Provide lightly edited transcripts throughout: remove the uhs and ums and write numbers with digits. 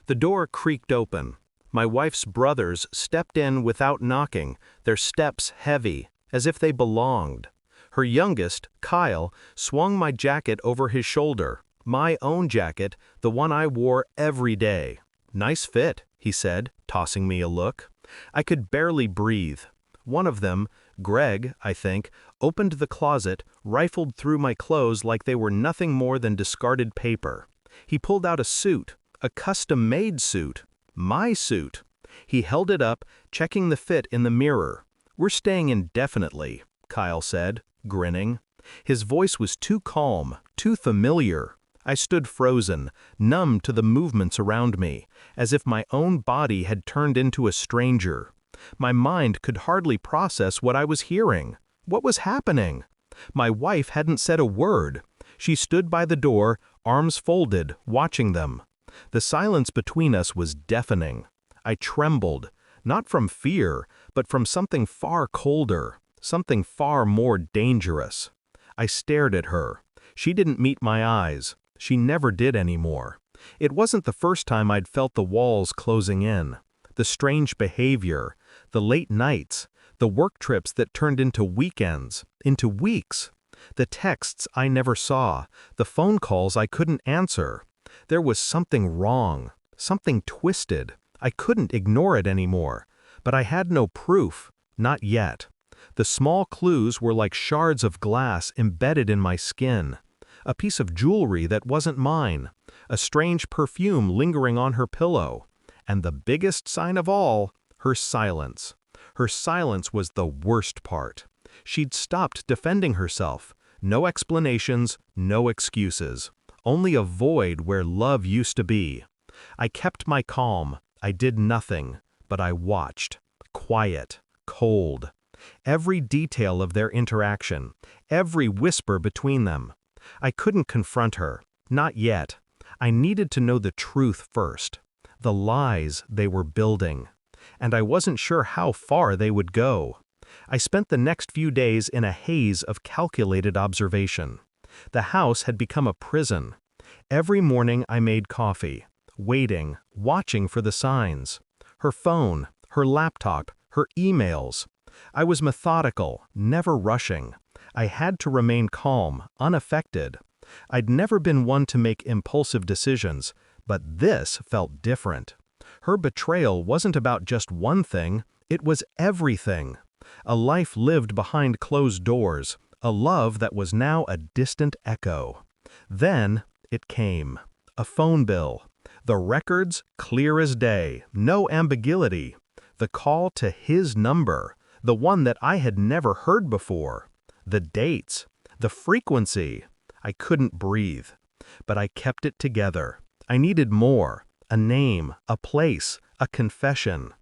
The door creaked open. My wife's brothers stepped in without knocking, their steps heavy, as if they belonged. Her youngest, Kyle, swung my jacket over his shoulder, my own jacket, the one I wore every day. "Nice fit," he said, tossing me a look. I could barely breathe. One of them, Greg, I think, opened the closet, rifled through my clothes like they were nothing more than discarded paper. He pulled out a suit, a custom-made suit, my suit. He held it up, checking the fit in the mirror. "We're staying indefinitely," Kyle said, grinning. His voice was too calm, too familiar. I stood frozen, numb to the movements around me, as if my own body had turned into a stranger. My mind could hardly process what I was hearing. What was happening? My wife hadn't said a word. She stood by the door, arms folded, watching them. The silence between us was deafening. I trembled, not from fear, but from something far colder, something far more dangerous. I stared at her. She didn't meet my eyes. She never did anymore. It wasn't the first time I'd felt the walls closing in. The strange behavior, the late nights, the work trips that turned into weekends, into weeks. The texts I never saw, the phone calls I couldn't answer. There was something wrong, something twisted. I couldn't ignore it anymore, but I had no proof, not yet. The small clues were like shards of glass embedded in my skin. A piece of jewelry that wasn't mine, a strange perfume lingering on her pillow, and the biggest sign of all, her silence. Her silence was the worst part. She'd stopped defending herself. No explanations, no excuses. Only a void where love used to be. I kept my calm. I did nothing, but I watched. Quiet, cold. Every detail of their interaction, every whisper between them. I couldn't confront her, not yet. I needed to know the truth first, the lies they were building. And I wasn't sure how far they would go. I spent the next few days in a haze of calculated observation. The house had become a prison. Every morning I made coffee, waiting, watching for the signs. Her phone, her laptop, her emails. I was methodical, never rushing. I had to remain calm, unaffected. I'd never been one to make impulsive decisions, but this felt different. Her betrayal wasn't about just one thing, it was everything. A life lived behind closed doors, a love that was now a distant echo. Then it came. A phone bill. The records clear as day, no ambiguity. The call to his number, the one that I had never heard before. The dates, the frequency. I couldn't breathe, but I kept it together. I needed more, a name, a place, a confession.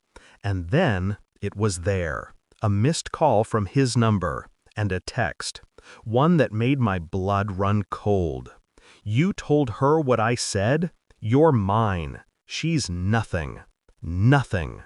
And then it was there, a missed call from his number, and a text, one that made my blood run cold. "You told her what I said? You're mine. She's nothing. Nothing."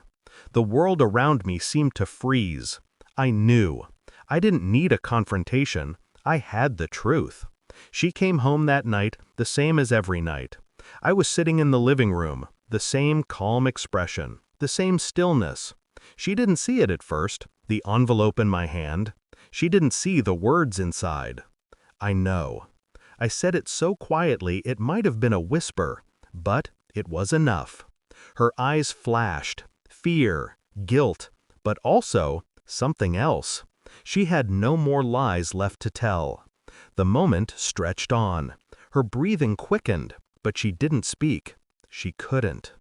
The world around me seemed to freeze. I knew. I didn't need a confrontation. I had the truth. She came home that night, the same as every night. I was sitting in the living room, the same calm expression, the same stillness. She didn't see it at first, the envelope in my hand. She didn't see the words inside. "I know." I said it so quietly it might have been a whisper, but it was enough. Her eyes flashed, fear, guilt, but also something else. She had no more lies left to tell. The moment stretched on. Her breathing quickened, but she didn't speak. She couldn't.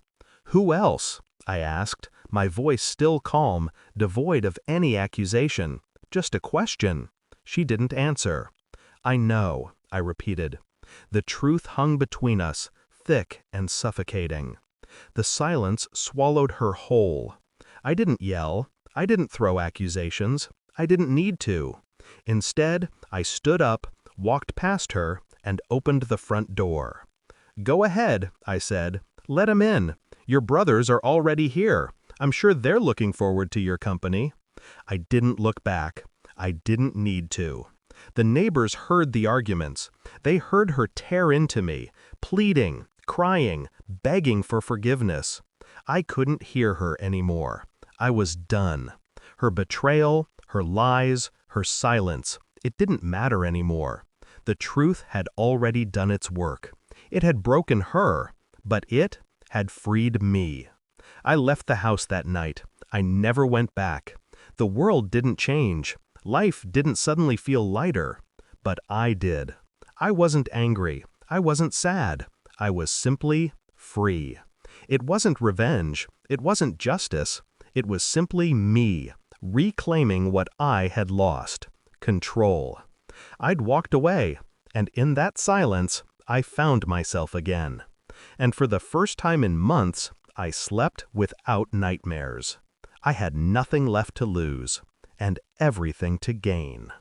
"Who else?" I asked, my voice still calm, devoid of any accusation, just a question. She didn't answer. "I know," I repeated. The truth hung between us, thick and suffocating. The silence swallowed her whole. I didn't yell. I didn't throw accusations. I didn't need to. Instead, I stood up, walked past her, and opened the front door. "Go ahead," I said. "Let 'em in. Your brothers are already here. I'm sure they're looking forward to your company." I didn't look back. I didn't need to. The neighbors heard the arguments. They heard her tear into me, pleading, crying, begging for forgiveness. I couldn't hear her anymore. I was done. Her betrayal, her lies, her silence, it didn't matter anymore. The truth had already done its work. It had broken her, but it had freed me. I left the house that night. I never went back. The world didn't change. Life didn't suddenly feel lighter. But I did. I wasn't angry. I wasn't sad. I was simply free. It wasn't revenge. It wasn't justice. It was simply me, reclaiming what I had lost. Control. I'd walked away, and in that silence, I found myself again. And for the first time in months, I slept without nightmares. I had nothing left to lose, and everything to gain.